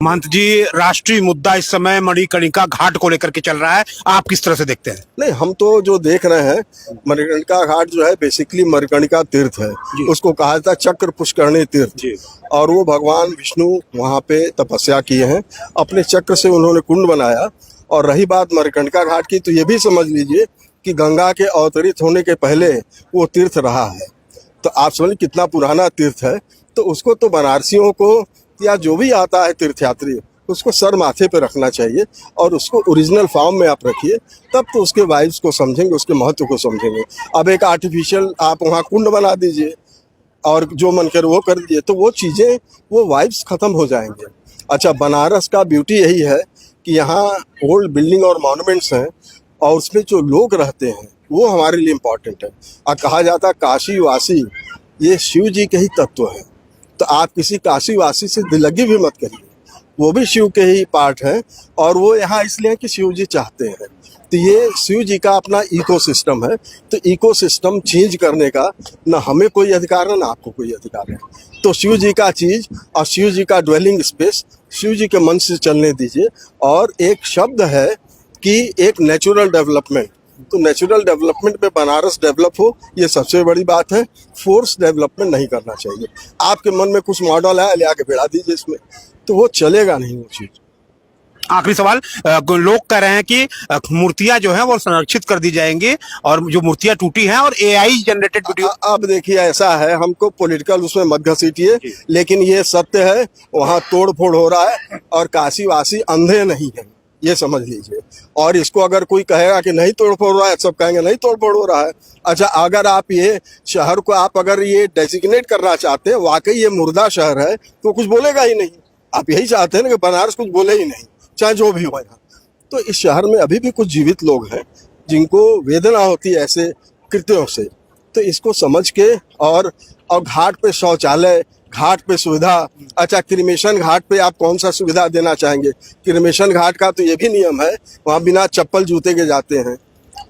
महंत जी, राष्ट्रीय मुद्दा इस समय मणिकर्णिका घाट को लेकर के चल रहा है, आप किस तरह से देखते हैं? नहीं, हम तो जो देख रहे हैं, मणिकर्णिका घाट जो है बेसिकली मणिकर्णिका तीर्थ है। उसको कहा जाता है चक्र पुष्करणी तीर्थ। और वो भगवान विष्णु वहाँ पे तपस्या किए हैं, अपने चक्र से उन्होंने कुंड बनाया। और रही बात मणिकर्णिका घाट की, तो ये भी समझ लीजिए कि गंगा के अवतरित होने के पहले वो तीर्थ रहा है। तो आप समझ कितना पुराना तीर्थ है। तो उसको तो बनारसियों को या जो भी आता है तीर्थयात्री, उसको सर माथे पे रखना चाहिए और उसको ओरिजिनल फॉर्म में आप रखिए, तब तो उसके वाइब्स को समझेंगे, उसके महत्व को समझेंगे। अब एक आर्टिफिशियल आप वहाँ कुंड बना दीजिए और जो मन करे वो कर दीजिए, तो वो चीज़ें, वो वाइब्स खत्म हो जाएंगे। अच्छा, बनारस का ब्यूटी यही है कि यहाँ ओल्ड बिल्डिंग और मॉन्यूमेंट्स हैं और उसमें जो लोग रहते हैं वो हमारे लिए इम्पॉर्टेंट है। और कहा जाता है काशी वासी ये शिव जी के ही तत्व हैं। तो आप किसी काशी वासी से दिलगी भी मत करिए, वो भी शिव के ही पार्ट हैं और वो यहाँ इसलिए कि शिव जी चाहते हैं। तो ये शिव जी का अपना इकोसिस्टम है। तो इकोसिस्टम चेंज करने का ना हमें कोई अधिकार है ना आपको कोई अधिकार है। तो शिव जी का चीज़ और शिव जी का ड्वेलिंग स्पेस शिव जी के मन से चलने दीजिए। और एक शब्द है कि एक नेचुरल डेवलपमेंट, तो नेचुरल डेवलपमेंट पे बनारस डेवलप हो, ये सबसे बड़ी बात है। फोर्स डेवलपमेंट नहीं करना चाहिए। आपके मन में कुछ मॉडल है, ले आके भिड़ा दीजिए इसमें, तो वो चलेगा नहीं वो चीज़। आखिरी सवाल, लोग कह रहे हैं कि मूर्तियां जो हैं वो संरक्षित कर दी जाएंगी और जो मूर्तियां टूटी हैं और एआई जनरेटेड वीडियो। अब देखिए, ऐसा है, हमको पॉलिटिकल उसमें मत घसीटिए, लेकिन ये सत्य है, वहाँ तोड़ फोड़ हो रहा है और काशी वासी अंधे नहीं है, ये समझ लीजिए। और इसको अगर कोई कहेगा कि नहीं तोड़ फोड़ रहा है, सब कहेंगे नहीं तोड़ फोड़ हो रहा है। अच्छा, अगर आप ये शहर को आप अगर ये डेजिग्नेट करना चाहते हैं, वाकई ये मुर्दा शहर है, तो कुछ बोलेगा ही नहीं। आप यही चाहते हैं ना कि बनारस कुछ बोले ही नहीं, चाहे जो भी हो यहाँ। तो इस शहर में अभी भी कुछ जीवित लोग हैं जिनको वेदना होती है ऐसे कृत्यों से। तो इसको समझ के और घाट पे शौचालय, घाट पे सुविधा। अच्छा, क्रिमेशन घाट पे आप कौन सा सुविधा देना चाहेंगे? क्रिमेशन घाट का तो ये भी नियम है, वहाँ बिना चप्पल जूते के जाते हैं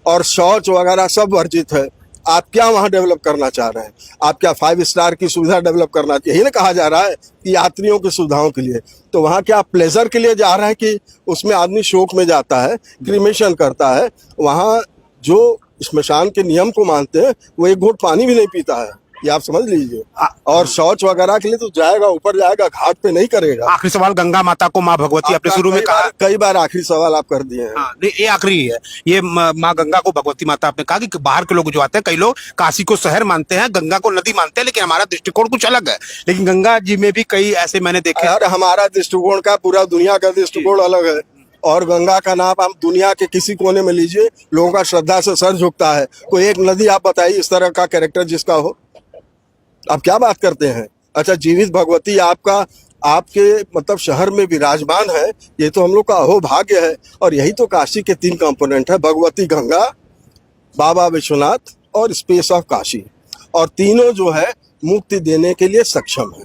और शौच वगैरह सब वर्जित है। आप क्या वहाँ डेवलप करना चाह रहे हैं? आप क्या 5 स्टार की सुविधा डेवलप करना चाहिए? यही ना कहा जा रहा है कि यात्रियों की सुविधाओं के लिए। तो वहाँ क्या प्लेजर के लिए जा रहे हैं कि उसमें आदमी शोक में जाता है, क्रिमेशन करता है? वहाँ जो स्मशान के नियम को मानते हैं वो एक घूंट पानी भी नहीं पीता है, ये आप समझ लीजिए। और शौच वगैरह के लिए तो जाएगा, ऊपर जाएगा, घाट पे नहीं करेगा। आखिरी सवाल, गंगा माता को माँ भगवती आपने शुरू में कहा, कई बार आखिरी सवाल आप कर दिए हैं। हाँ, नहीं ये आखिरी है। ये माँ गंगा को भगवती माता आपने कहा कि बाहर के लोग जो आते हैं, कई लोग काशी को शहर मानते हैं, गंगा को नदी मानते हैं, लेकिन हमारा दृष्टिकोण कुछ अलग है। लेकिन गंगा जी में भी कई ऐसे मैंने देखे। यार, हमारा दृष्टिकोण का पूरा दुनिया का दृष्टिकोण अलग है। और गंगा का नाम आप दुनिया के किसी कोने में लीजिए, लोगों का श्रद्धा से सर झुकता है। कोई एक नदी आप बताइए इस तरह का कैरेक्टर जिसका हो, आप क्या बात करते हैं? अच्छा, जीवित भगवती आपका आपके मतलब शहर में विराजमान है, ये तो हम लोग का अहोभाग्य है। और यही तो काशी के 3 कंपोनेंट है, भगवती गंगा, बाबा विश्वनाथ और स्पेस ऑफ काशी। और तीनों जो है मुक्ति देने के लिए सक्षम है।